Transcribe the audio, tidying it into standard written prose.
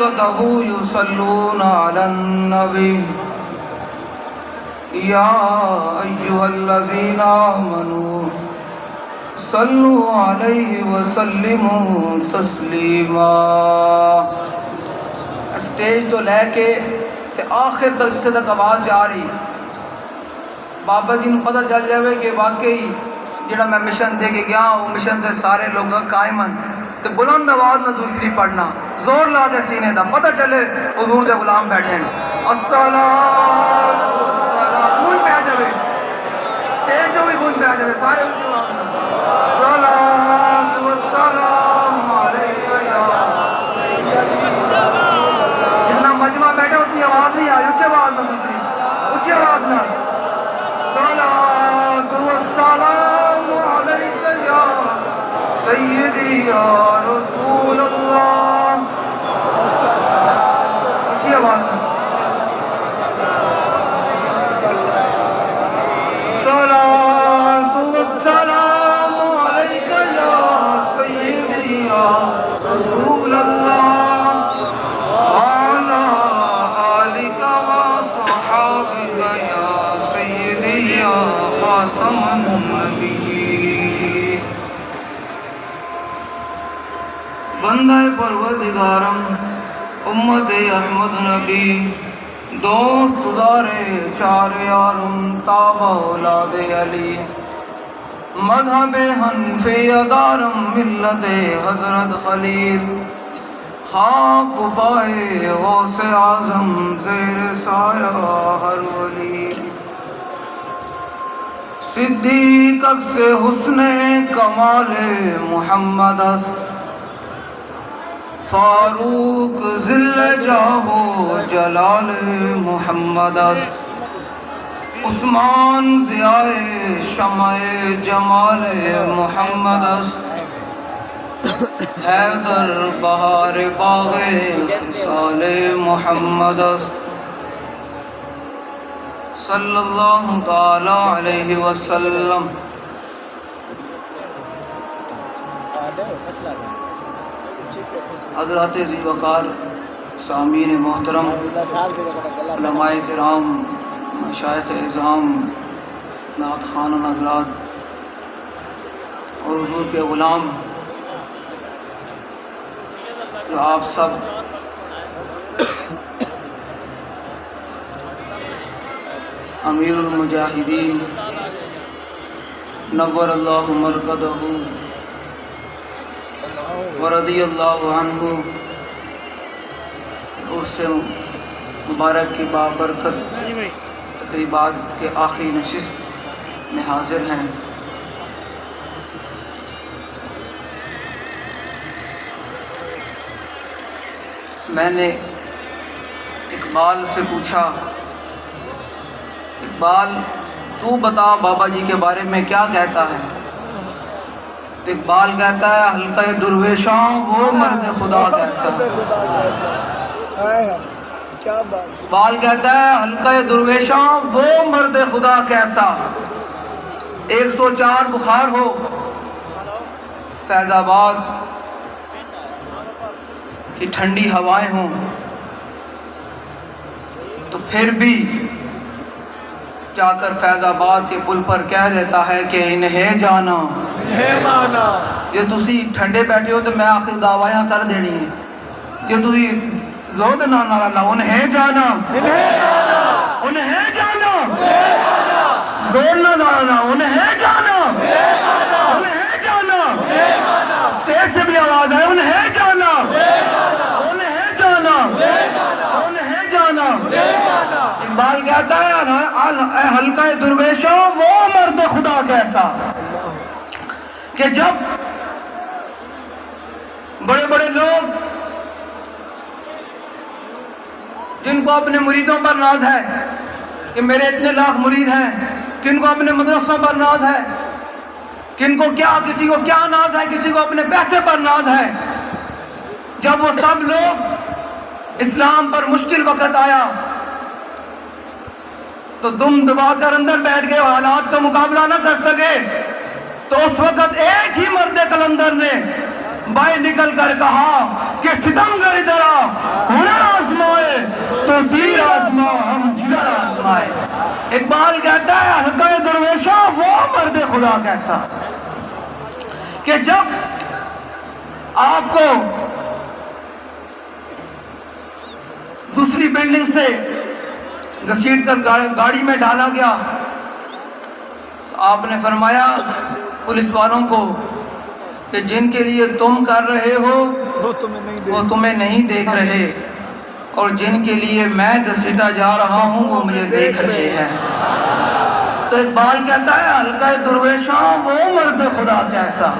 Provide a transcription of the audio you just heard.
وملائكته يصلون على النبي يا أيها الذين آمنوا صلوا عليه وسلموا تسلیما. اسٹیج تو لے کے تے آخر تک جتھے تک آواز جا رہی بابا جی نوں پتہ چل جاوے کہ واقعی جڑا میں مشن دے کے گیا وہ مشن دے سارے لوگ قائم ہیں تے بلند آواز نہ دوسری پڑھنا زور لا دے سینے دا پتہ چلے حضور دے غلام بیٹھے ہیں. الصلاۃ والسلام گونج پہ آ جاوے اسٹیج تو بھی گونج پہ آ جاوے سارے اونچی آواز نہ الصلاۃ والسلام علیکہ یا جتنا مجمع بیٹھا اتنی آواز نہیں آ رہی اونچی آواز نہ دوسری اونچی آواز نہ الصلاۃ والسلام علیکہ یا سیدی یا رسول اللہ. اچھی آواز میں الصلاۃ والسلام علیکہ یا سیدی یا رسول اللہ وعلی آلک وصحابک یا سیدی یا خاتم النبیین. بندہ پروردگارم امت احمد نبی دوست دارے چار یارم تاب اولاد علی مذہب حنفی دارم ملت حضرت خلیل خاک پائے غوث اعظم زیر سایہ ہر ولی. صدیق عکس حسن کمال محمد است فاروق ذل جاہ و جلال محمد است. عثمان ضیاء شمع جمال محمد است. حیدر بہار باغ خصال محمد است. صلی اللہ تعالی علیہ وسلم. حضرات ذی وقار سامعین محترم علماء کرام مشائخ اعظام نعت خوانان حضرات اور حضور کے غلام جو آپ سب امیر المجاہدین نور اللہ مرقدہ ورضی اللہ عنہ عرس مبارک کی بابرکت تقریبات کے آخری نشست میں حاضر ہیں. میں نے اقبال سے پوچھا اقبال تو بتا بابا جی کے بارے میں کیا کہتا ہے. اقبال کہتا ہے حلقہ درویشاں وہ مرد خدا کیسا. اقبال کہتا ہے حلقہ درویشاں وہ مرد خدا کیسا. 104 بخار ہو فیض آباد کی ٹھنڈی ہوائیں ہوں تو پھر بھی جا کر فیض آباد کے پل پر کہہ دیتا ہے کہ انہیں جانا انہیں مانا. جے تسی ٹھنڈے بیٹھے ہو تو میں آخر دعویاں کر دینی ہے. جے تسی زود نہ لا انہیں جانا انہیں مانا انہیں جانا زور نہ لانا انہیں جانا انہیں جانا تیز سے بھی آواز ہے انہیں جانا انہیں جانا انہیں جانا. اقبال کہتا ہے اے حلقہ درویشوں وہ مرد خدا کیسا کہ جب بڑے بڑے لوگ جن کو اپنے مریدوں پر ناز ہے کہ میرے اتنے لاکھ مرید ہیں, کن کو اپنے مدرسوں پر ناز ہے, کن کو کیا, کسی کو کیا ناز ہے, کسی کو اپنے پیسے پر ناز ہے. جب وہ سب لوگ اسلام پر مشکل وقت آیا تو دم دبا کر اندر بیٹھ گئے, حالات کا مقابلہ نہ کر سکے, تو اس وقت ایک ہی مرد کلندر نے باہر نکل کر کہا کہ ستم گر ادھر آ, خدا کیسا کہ جب آپ کو دوسری بلڈنگ سے گھسیٹ کر گاڑی میں ڈالا گیا تو آپ نے فرمایا پولیس والوں کو کہ جن کے لیے تم کر رہے ہو وہ تمہیں نہیں دیکھ رہے، اور جن کے لیے میں گھسیٹا جا رہا ہوں وہ مجھے دیکھ رہے ہیں۔ تو اقبال کہتا ہے حلقہ درویشاں وہ مرد خدا کیسا